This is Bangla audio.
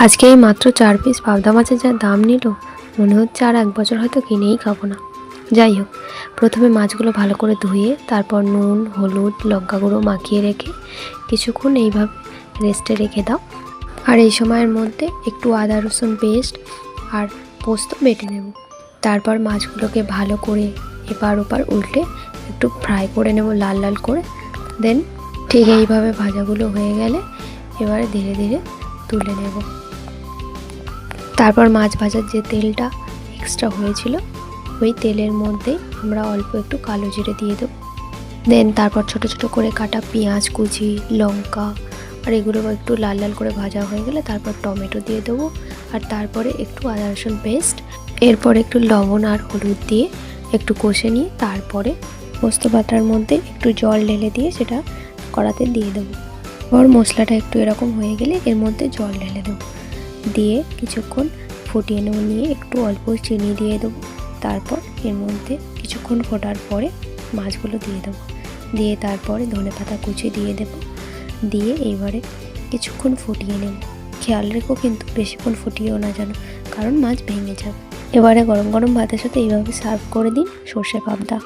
আজকে এই মাত্র 4 পিস পাবদা মাছের যা দাম নিল, মনে হচ্ছে আর 1 বছর হয়তো কিনেই খাবো না। যাই হোক, প্রথমে মাছগুলো ভালো করে ধুয়ে তারপর নুন, হলুদ, লঙ্কা গুঁড়ো মাখিয়ে রেখে কিছুক্ষণ এইভাবে রেস্টে রেখে দাও। আর এই সময়ের মধ্যে একটু আদা রসুন পেস্ট আর পোস্ত বেটে নেব। তারপর মাছগুলোকে ভালো করে এপার ওপার উল্টে একটু ফ্রাই করে নেব লাল লাল করে। দেন ঠিক এইভাবে ভাজাগুলো হয়ে গেলে এবারে ধীরে ধীরে তুলে নেব। তারপর মাছ ভাজার যে তেলটা এক্সট্রা হয়েছিল ওই তেলের মধ্যে আমরা অল্প একটু কালো জিরে দিয়ে দেবো। দেন তারপর ছোট ছোট করে কাটা পেঁয়াজ কুচি, লঙ্কা আর এগুলো একটু লাল লাল করে ভাজা হয়ে গেলে তারপর টমেটো দিয়ে দেবো। আর তারপরে একটু আদা রসুন পেস্ট, এরপর একটু লবণ আর হলুদ দিয়ে একটু কষে নিয়ে তারপরে পোস্ত পাতার মধ্যে একটু জল ঢেলে দিয়ে সেটা কড়াতে দিয়ে দেবো। এবার মশলাটা একটু এরকম হয়ে গেলে এর মধ্যে জল ঢেলে দেবো, দিয়ে কিছুক্ষণ ফুটিয়ে নেব। নিয়ে একটু অল্প চিনি দিয়ে দেবো। তারপর এর মধ্যে কিছুক্ষণ ফোটার পরে মাছগুলো দিয়ে দেবো, দিয়ে তারপরে ধনেপাতা কুচি দিয়ে দেবো। দিয়ে এইবারে কিছুক্ষণ ফুটিয়ে নেব। খেয়াল রেখো কিন্তু বেশিক্ষণ ফুটিয়েও না যেন, কারণ মাছ ভেঙে যাবে। এবারে গরম গরম ভাতের সাথে এইভাবে সার্ভ করে দিন সর্ষে পাবদা।